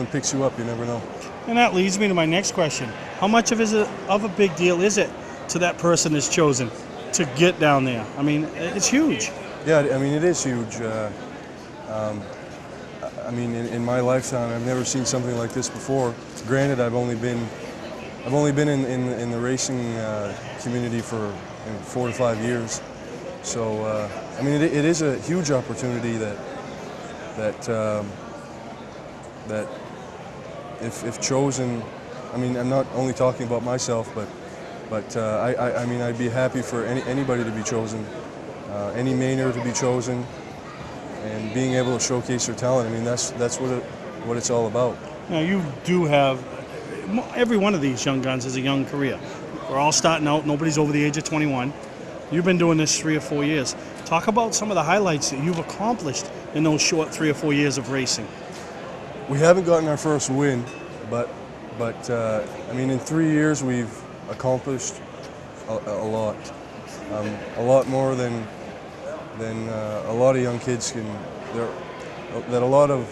picks you up. You never know. And that leads me to my next question: how much of a big deal is it to that person that's chosen to get down there? I mean, it's huge. Yeah, I mean, it is huge. I mean, in my lifetime, I've never seen something like this before. Granted, I've only been in the racing community for 4 to 5 years. So I mean, it is a huge opportunity that if chosen, I mean, I'm not only talking about myself, but I mean, I'd be happy for anybody to be chosen, any Mainer to be chosen, and being able to showcase their talent. I mean, that's what it's all about. Now, you do have, every one of these young guns is a young career. We're all starting out. Nobody's over the age of 21. You've been doing this 3 or 4 years. Talk about some of the highlights that you've accomplished in those short 3 or 4 years of racing. We haven't gotten our first win, but I mean, in 3 years we've accomplished a lot more than a lot of young kids can. That a lot of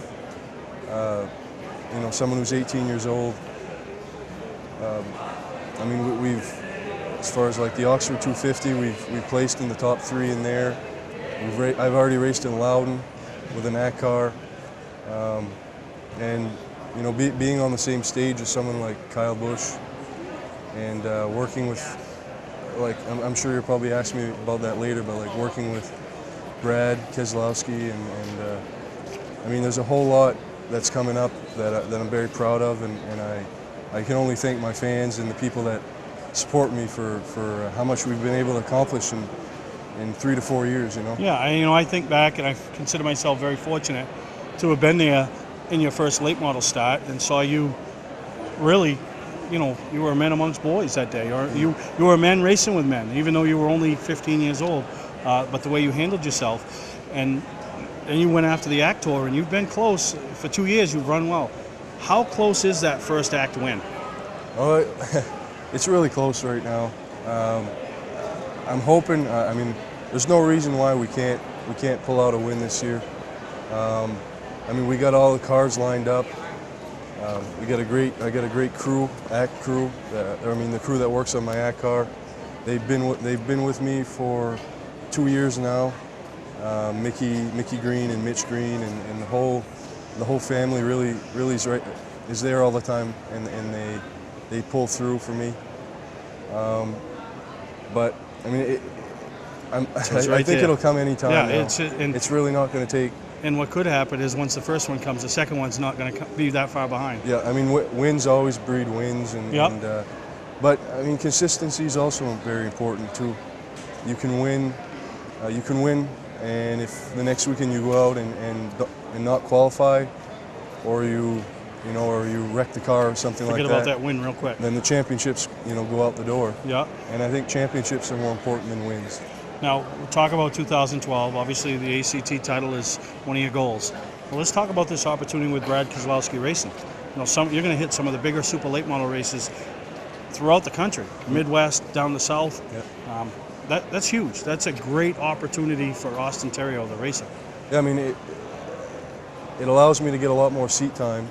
you know, someone who's 18 years old. I mean, we've, as far as like the Oxford 250, we've placed in the top 3 in there. I've already raced in Loudon with an ACT car, and you know, being on the same stage as someone like Kyle Busch, and working with, like, I'm sure you'll probably ask me about that later, but like working with Brad Keselowski, and I mean, there's a whole lot that's coming up that I'm very proud of, and I can only thank my fans and the people that support me for how much we've been able to accomplish in 3 to 4 years, you know? Yeah, I think back, and I consider myself very fortunate to have been there in your first late model start and saw you really, you know, you were a man amongst boys that day, or you were a man racing with men, even though you were only 15 years old, but the way you handled yourself. And then you went after the ACT Tour, and you've been close for 2 years. You've run well. How close is that first act win? Oh, it's really close right now. I'm hoping. I mean, there's no reason why we can't pull out a win this year. I mean, we got all the cars lined up. I got a great crew, ACT crew. I mean, the crew that works on my ACT car. They've been with me for 2 years now. Mickey Green and Mitch Green and the whole family really is there all the time, and they pull through for me. But I mean, I think it'll come anytime. Yeah, it's really not going to take. And what could happen is once the first one comes, the second one's not going to be that far behind. Yeah, I mean, wins always breed wins, but I mean, consistency is also very important too. You can win, and if the next weekend you go out and not qualify, or you wreck the car or something like that. Forget about that win real quick. Then the championships, go out the door. Yeah. And I think championships are more important than wins. Now, we'll talk about 2012. Obviously, the ACT title is one of your goals. Well, let's talk about this opportunity with Brad Keselowski Racing. You're going to hit some of the bigger super late model races throughout the country, Midwest, down the South. Yep. That's huge. That's a great opportunity for Austin Terrio, the racer. Yeah, I mean, it allows me to get a lot more seat time.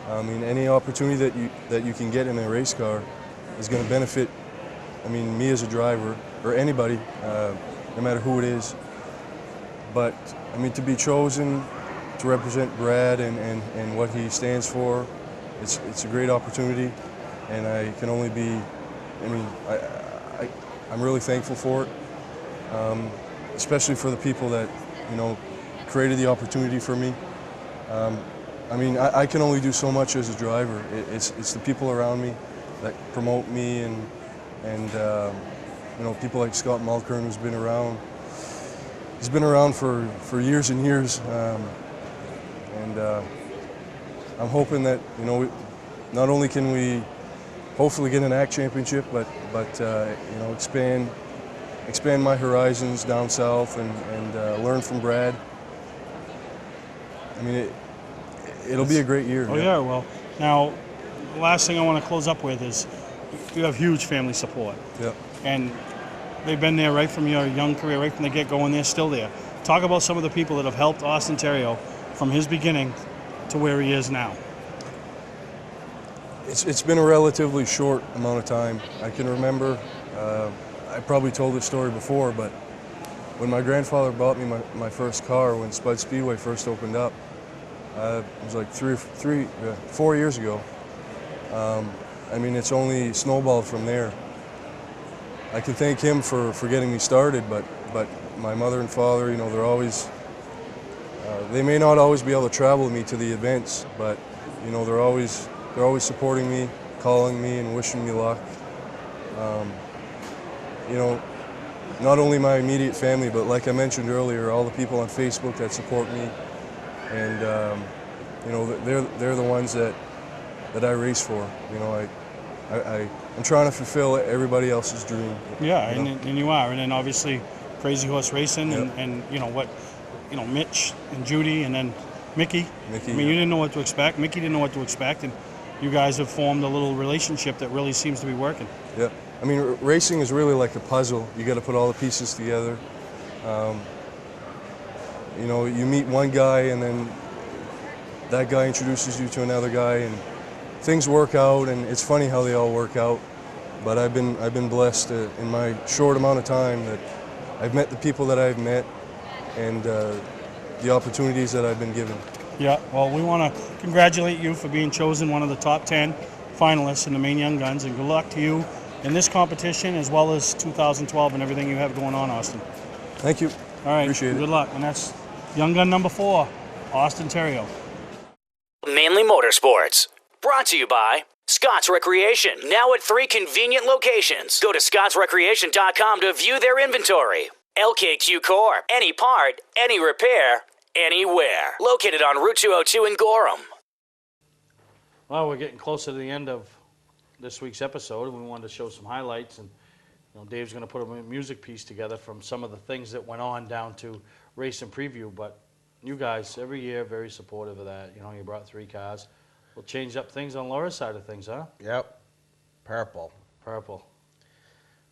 I mean, any opportunity that you can get in a race car is going to benefit, I mean, me as a driver, or anybody, no matter who it is. But, I mean, to be chosen to represent Brad and what he stands for, it's a great opportunity, and I can only be, I mean, I'm really thankful for it, especially for the people that, created the opportunity for me. I mean, I can only do so much as a driver. It's the people around me that promote me, and people like Scott Mulkern, who's been around. He's been around for years and years, and I'm hoping that not only can we hopefully get an ACT championship, but expand my horizons down south and learn from Brad. I mean, it'll be a great year. Oh yeah, well, now, the last thing I want to close up with is you have huge family support. Yep. And they've been there right from your young career, right from the get-go, and they're still there. Talk about some of the people that have helped Austin Terrio from his beginning to where he is now. It's been a relatively short amount of time. I can remember, I probably told this story before, but when my grandfather bought me my first car when Spud Speedway first opened up, it was like 4 years ago. I mean, it's only snowballed from there. I can thank him for getting me started, but my mother and father, they're always, they may not always be able to travel with me to the events, but they're always supporting me, calling me, and wishing me luck. Not only my immediate family, but like I mentioned earlier, all the people on Facebook that support me, and they're the ones that I race for. I'm trying to fulfill everybody else's dream. Yeah, and you are, and then obviously Crazy Horse Racing, Yep. and Mitch and Judy, and then Mickey. I mean, you didn't know what to expect. Mickey didn't know what to expect, and you guys have formed a little relationship that really seems to be working. Yeah, I mean, racing is really like a puzzle. You got to put all the pieces together. You meet one guy, and then that guy introduces you to another guy, and things work out. And it's funny how they all work out. But I've been blessed in my short amount of time that I've met the people that I've met, and the opportunities that I've been given. Yeah, well, we want to congratulate you for being chosen one of the top 10 finalists in the Maine Young Guns, and good luck to you in this competition as well as 2012 and everything you have going on, Austin. Thank you. All right, appreciate it. Good luck, and that's Young Gun number 4, Austin Terrio. Mainly Motorsports, brought to you by Scott's Recreation, now at 3 convenient locations. Go to scottsrecreation.com to view their inventory. LKQ Core, any part, any repair, anywhere. Located on Route 202 in Gorham. Well, we're getting closer to the end of this week's episode, and we wanted to show some highlights. And Dave's going to put a music piece together from some of the things that went on down to race and preview. But you guys, every year, very supportive of that. You brought 3 cars. We'll change up things on Laura's side of things, huh? Yep. Purple. Purple.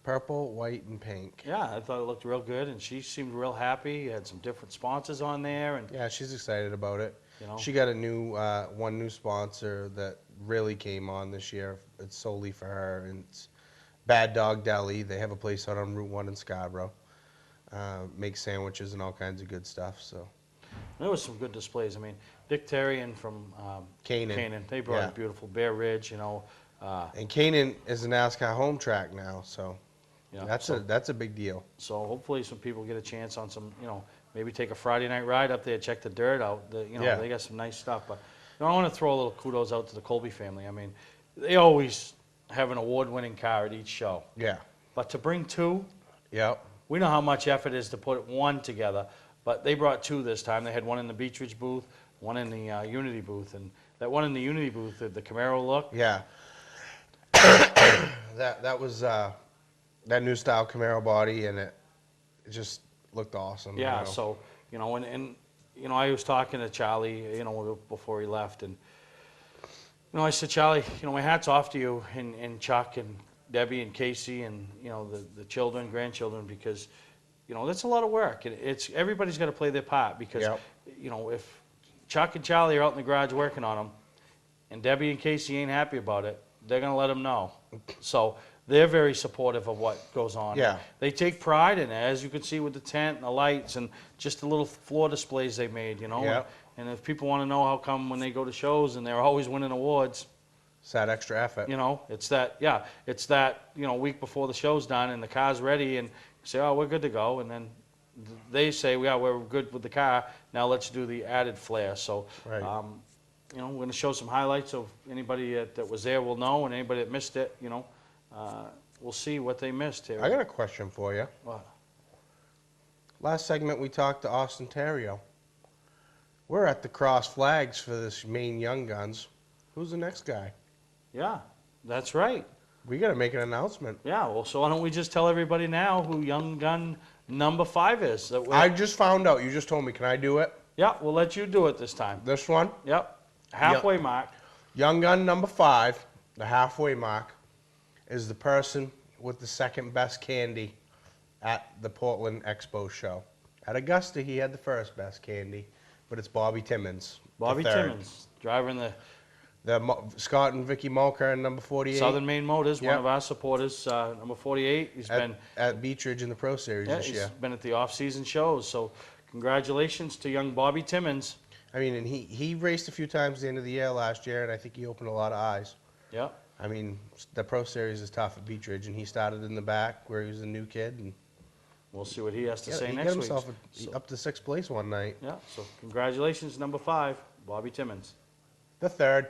Purple, white, and pink. Yeah, I thought it looked real good, and she seemed real happy. Had some different sponsors on there, and yeah, she's excited about it. You know, she got a new one new sponsor that really came on this year. It's solely for her, and it's Bad Dog Deli. They have a place out on Route 1 in Scarborough. Makes sandwiches and all kinds of good stuff. So there was some good displays. I mean, Dick Terrian from Canaan, they brought a beautiful Bear Ridge, you know. And Canaan is a NASCAR home track now, so yeah, that's a big deal. So hopefully some people get a chance on some, you know, maybe take a Friday night ride up there, check the dirt out. You know, they got some nice stuff. But you know, I want to throw a little kudos out to the Colby family. I mean, they always have an award-winning car at each show. Yeah. But to bring two, yep. We know how much effort it is to put one together. But they brought two this time. They had one in the Beach Ridge booth, one in the Unity booth, and that one in the Unity booth, the Camaro look. Yeah. that was that new style Camaro body, and it just looked awesome. Yeah, you know. so, you know, and you know, I was talking to Charlie, you know, before he left, and, you know, I said, Charlie, you know, my hat's off to you and Chuck and Debbie and Casey and, you know, the children, grandchildren, because, you know, that's a lot of work, and everybody's got to play their part, because, you know, if Chuck and Charlie are out in the garage working on them, and Debbie and Casey ain't happy about it, they're going to let them know. So they're very supportive of what goes on. Yeah. They take pride in it, as you can see with the tent and the lights and just the little floor displays they made, you know. Yeah. And if people want to know how come when they go to shows and they're always winning awards, it's that extra effort. You know, it's that, you know, week before the show's done and the car's ready and you say, oh, we're good to go. And then they say, yeah, we're good with the car. Now let's do the added flair. So, you know, we're going to show some highlights of anybody that was there will know, and anybody that missed it, you know, we'll see what they missed here. I got a question for you. What? Last segment we talked to Austin Terrio. We're at the cross flags for this Maine Young Guns. Who's the next guy? Yeah, that's right. We got to make an announcement. Yeah, well, so why don't we just tell everybody now who Young Gun number 5 is? I just found out. You just told me. Can I do it? Yeah, we'll let you do it this time. This one? Yep. Halfway mark. Young Gun number 5, the halfway mark, is the person with the second best candy at the Portland Expo show. At Augusta, he had the first best candy, but it's Bobby Timmons. Bobby Timmons, driving the Scott and Vicky Mulcair in number 48. Southern Maine Motors, one of our supporters, number 48. He's been at Beach Ridge in the Pro Series this year. He's been at the off-season shows, so congratulations to young Bobby Timmons. I mean, and he raced a few times at the end of the year last year, and I think he opened a lot of eyes. Yeah. I mean, the Pro Series is tough at Beach Ridge, and he started in the back where he was a new kid. And we'll see what he has to say he next got week. himself up to 6th place one night. Yeah, so congratulations, number 5, Bobby Timmons. The third.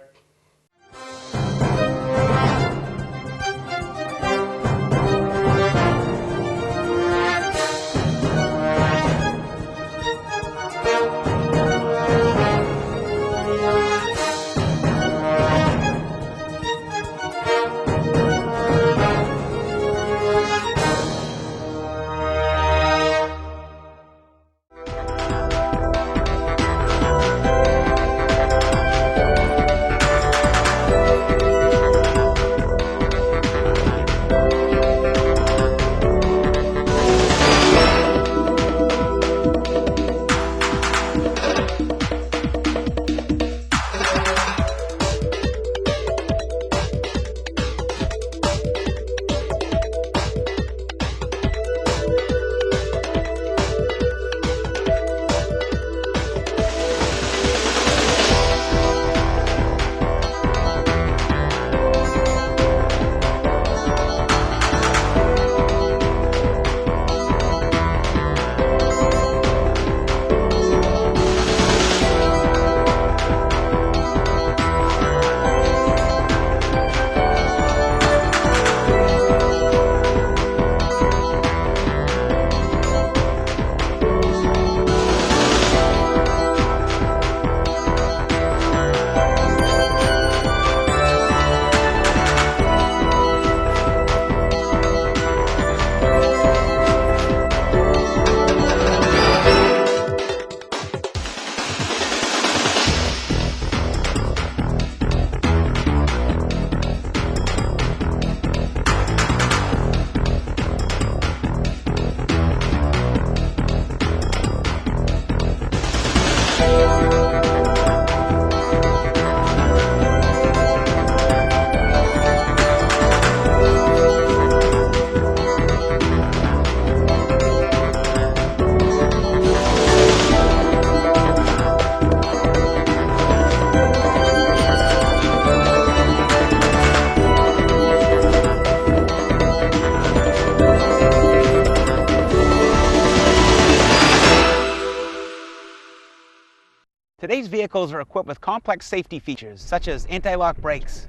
Today's vehicles are equipped with complex safety features such as anti-lock brakes,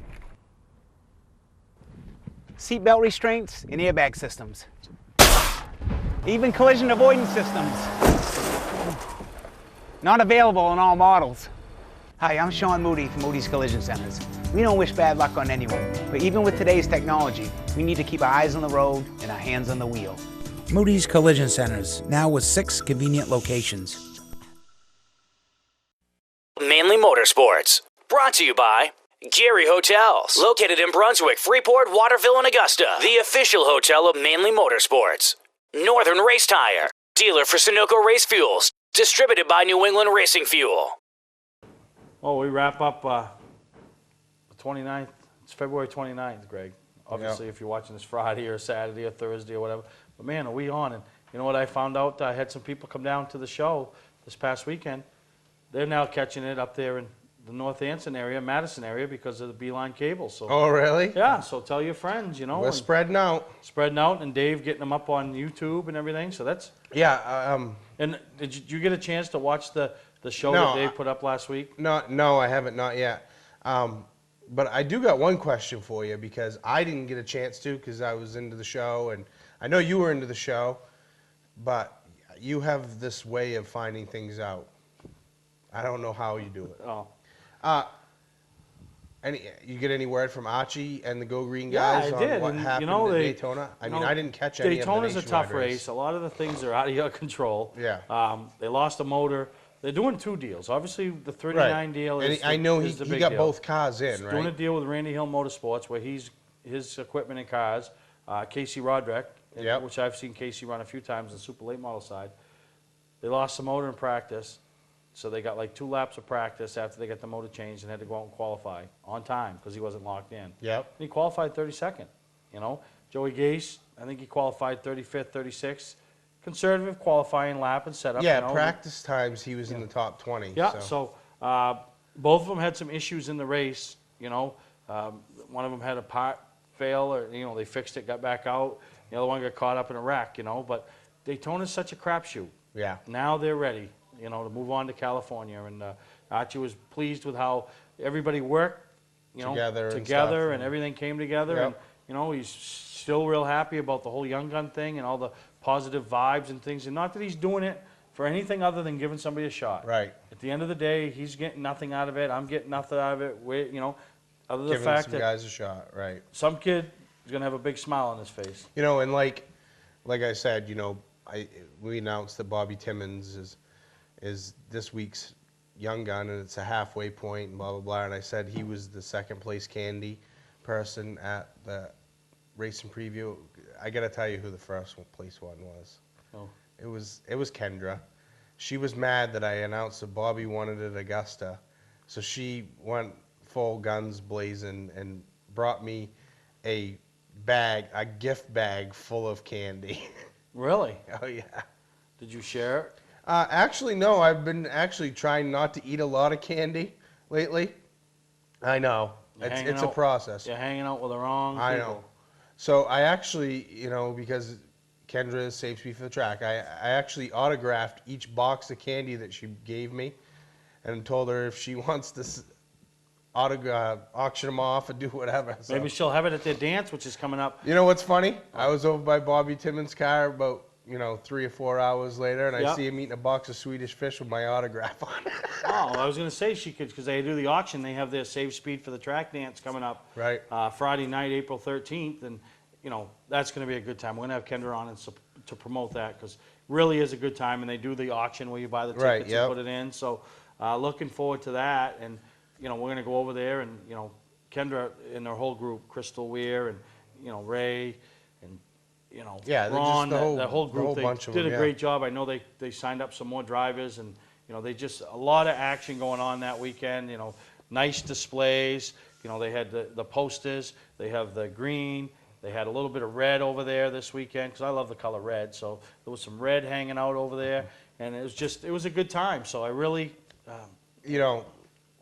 seatbelt restraints, and airbag systems, even collision avoidance systems. Not available in all models. Hi, I'm Sean Moody from Moody's Collision Centers. We don't wish bad luck on anyone, but even with today's technology, we need to keep our eyes on the road and our hands on the wheel. Moody's Collision Centers, now with 6 convenient locations. Mainly Motorsports. Brought to you by Gary Hotels. Located in Brunswick, Freeport, Waterville, and Augusta. The official hotel of Mainly Motorsports. Northern Race Tire. Dealer for Sunoco Race Fuels. Distributed by New England Racing Fuel. Well, we wrap up the 29th. It's February 29th, Greg. Obviously, if you're watching this Friday or Saturday or Thursday or whatever. But, man, are we on? And you know what I found out? I had some people come down to the show this past weekend. They're now catching it up there in the North Anson area, Madison area, because of the Beeline cable. So, oh, really? Yeah, so tell your friends, you know. We're spreading out. Spreading out, and Dave getting them up on YouTube and everything, so that's... Yeah. And did you get a chance to watch the show that Dave put up last week? No, I haven't, not yet. But I do got one question for you, because I didn't get a chance to, because I was into the show, and I know you were into the show, but you have this way of finding things out. I don't know how you do it. Oh. You get any word from Archie and the Go Green guys on what happened at Daytona? I mean, I didn't catch any of the Daytona's a tough race. race. A lot of the things are out of your control. Yeah. They lost a motor. They're doing 2 deals. Obviously, the 39 deal is I know is the he big got deal. both cars in, He's right? doing a deal with Randy Hill Motorsports where his equipment and cars, Casey Roderick, which I've seen Casey run a few times on the super late model side. They lost the motor in practice. So they got like 2 laps of practice after they got the motor changed and had to go out and qualify on time because he wasn't locked in. Yep. And he qualified 32nd. You know, Joey Gase, I think he qualified 35th, 36th. Conservative qualifying lap and setup. Yeah, you know, practice times he was in the top 20. Yeah. So both of them had some issues in the race. You know, one of them had a part fail, or you know they fixed it, got back out. The other one got caught up in a wreck. You know, but Daytona's such a crapshoot. Yeah. Now they're ready. You know, to move on to California, and Archie was pleased with how everybody worked, you know, together and everything came together, and you know, he's still real happy about the whole Young Gun thing and all the positive vibes and things, and not that he's doing it for anything other than giving somebody a shot. Right. At the end of the day, he's getting nothing out of it. I'm getting nothing out of it. You know, other than the Giving fact some that guys a shot, right? Some kid is gonna have a big smile on his face. You know, and like I said, you know, we announced that Bobby Timmons is this week's Young Gun, and it's a halfway point, and blah, blah, blah. And I said he was the second place candy person at the racing preview. I got to tell you who the first place one was. Oh. It was Kendra. She was mad that I announced that Bobby wanted it at Augusta. So she went full guns blazing and brought me a gift bag full of candy. Really? Oh, yeah. Did you share it? Actually, no. I've been actually trying not to eat a lot of candy lately. I know. It's a process. You're hanging out with the wrong people. I know. So I actually, you know, because Kendra saves me for the track, I actually autographed each box of candy that she gave me and told her if she wants to auction them off and do whatever. So, maybe she'll have it at their dance, which is coming up. you know what's funny? I was over by Bobby Timmons' car about 3 or 4 hours later, and I see him eating a box of Swedish Fish with my autograph on it. Oh, I was going to say she could, because they do the auction. They have their Save Speed for the Track dance coming up Friday night, April 13th, and that's going to be a good time. We're going to have Kendra on to promote that, because really is a good time, and they do the auction where you buy the tickets and put it in. So looking forward to that, and we're going to go over there, and Kendra and their whole group, Crystal Weir and Ray and Ron, just that whole group, bunch of did them, a great job. I know they signed up some more drivers, and You know, they just, a lot of action going on that weekend, you know, nice displays. You know, they had the posters, they have the green, they had a little bit of red over there this weekend, because I love the color red, so there was some red hanging out over there, and it was a good time, so I really... you know,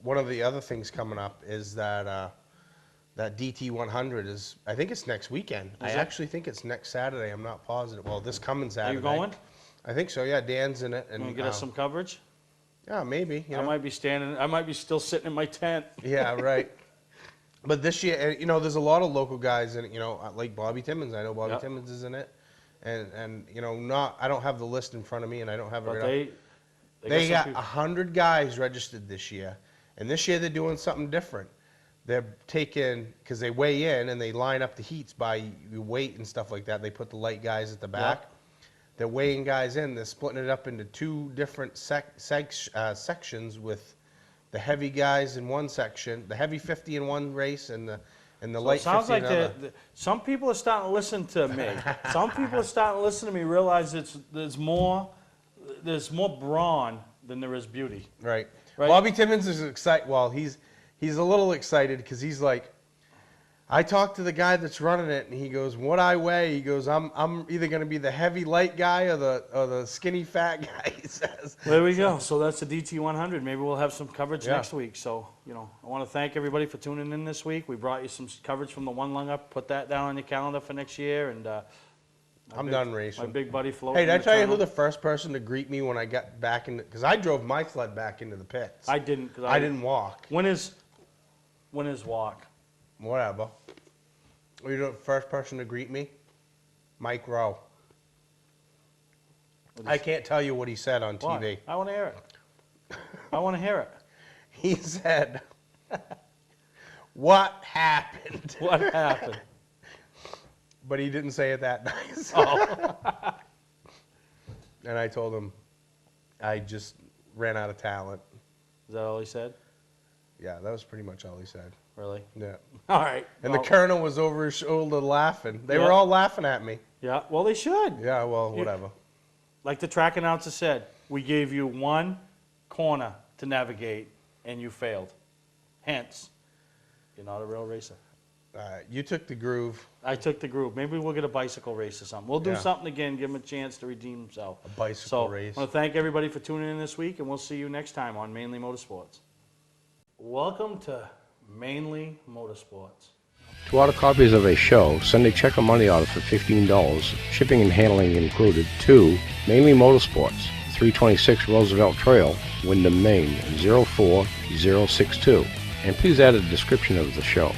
one of the other things coming up is that that DT 100 is, I think it's next weekend. I actually think it's next Saturday, I'm not positive. Well, this coming Saturday. Are you going? I think so, yeah, Dan's in it. And Can you get us some coverage? Yeah, maybe. I might be still sitting in my tent. Yeah, right. But this year, you know, there's a lot of local guys in it, you know, like Bobby Timmons. I know Bobby Timmons is in it. And you know, I don't have the list in front of me, and I don't have it right now. They got 100 guys registered this year. And this year they're doing something different. They're taking, because they weigh in and they line up the heats by weight and stuff like that. They put the light guys at the back. They're weighing guys in. They're splitting it up into 2 different sections with the heavy guys in one section, the heavy 50 in one race, and the light 50 in another. Sounds like some people are starting to listen to me. Some people are starting to listen to me, realize there's more brawn than there is beauty. Right. Bobby Timmons is excited. Well, he's a little excited because he's like, I talked to the guy that's running it, and he goes, "What I weigh?" He goes, "I'm either going to be the heavy light guy or the skinny fat guy." He says. There we go. So that's the DT 100. Maybe we'll have some coverage next week. So you know, I want to thank everybody for tuning in this week. We brought you some coverage from the One Lung Up. Put that down on your calendar for next year, and I'm done racing. My big buddy Flo. Hey, did I tell you who the first person to greet me when I got back in? Because I drove my sled back into the pits. I didn't. Cause I didn't walk. When is walk? Whatever. You know the first person to greet me? Mike Rowe. I can't tell you what he said on TV. I want to hear it. I want to hear it. He said, "What happened?" What happened? But he didn't say it that nice. Oh. And I told him I just ran out of talent. Is that all he said? Yeah, that was pretty much all he said. Really? Yeah. All right. And the colonel was over his shoulder laughing. They were all laughing at me. Yeah, well, they should. Yeah, well, whatever. Like the track announcer said, we gave you one corner to navigate, and you failed. Hence, you're not a real racer. You took the groove. I took the groove. Maybe we'll get a bicycle race or something. We'll do something again, give him a chance to redeem himself. A bicycle race. I want to thank everybody for tuning in this week, and we'll see you next time on Mainly Motorsports. Welcome to Mainly Motorsports. To order copies of a show, send a check or money order for $15, shipping and handling included, to Mainly Motorsports, 326 Roosevelt Trail, Windham, Maine, 04062. And please add a description of the show.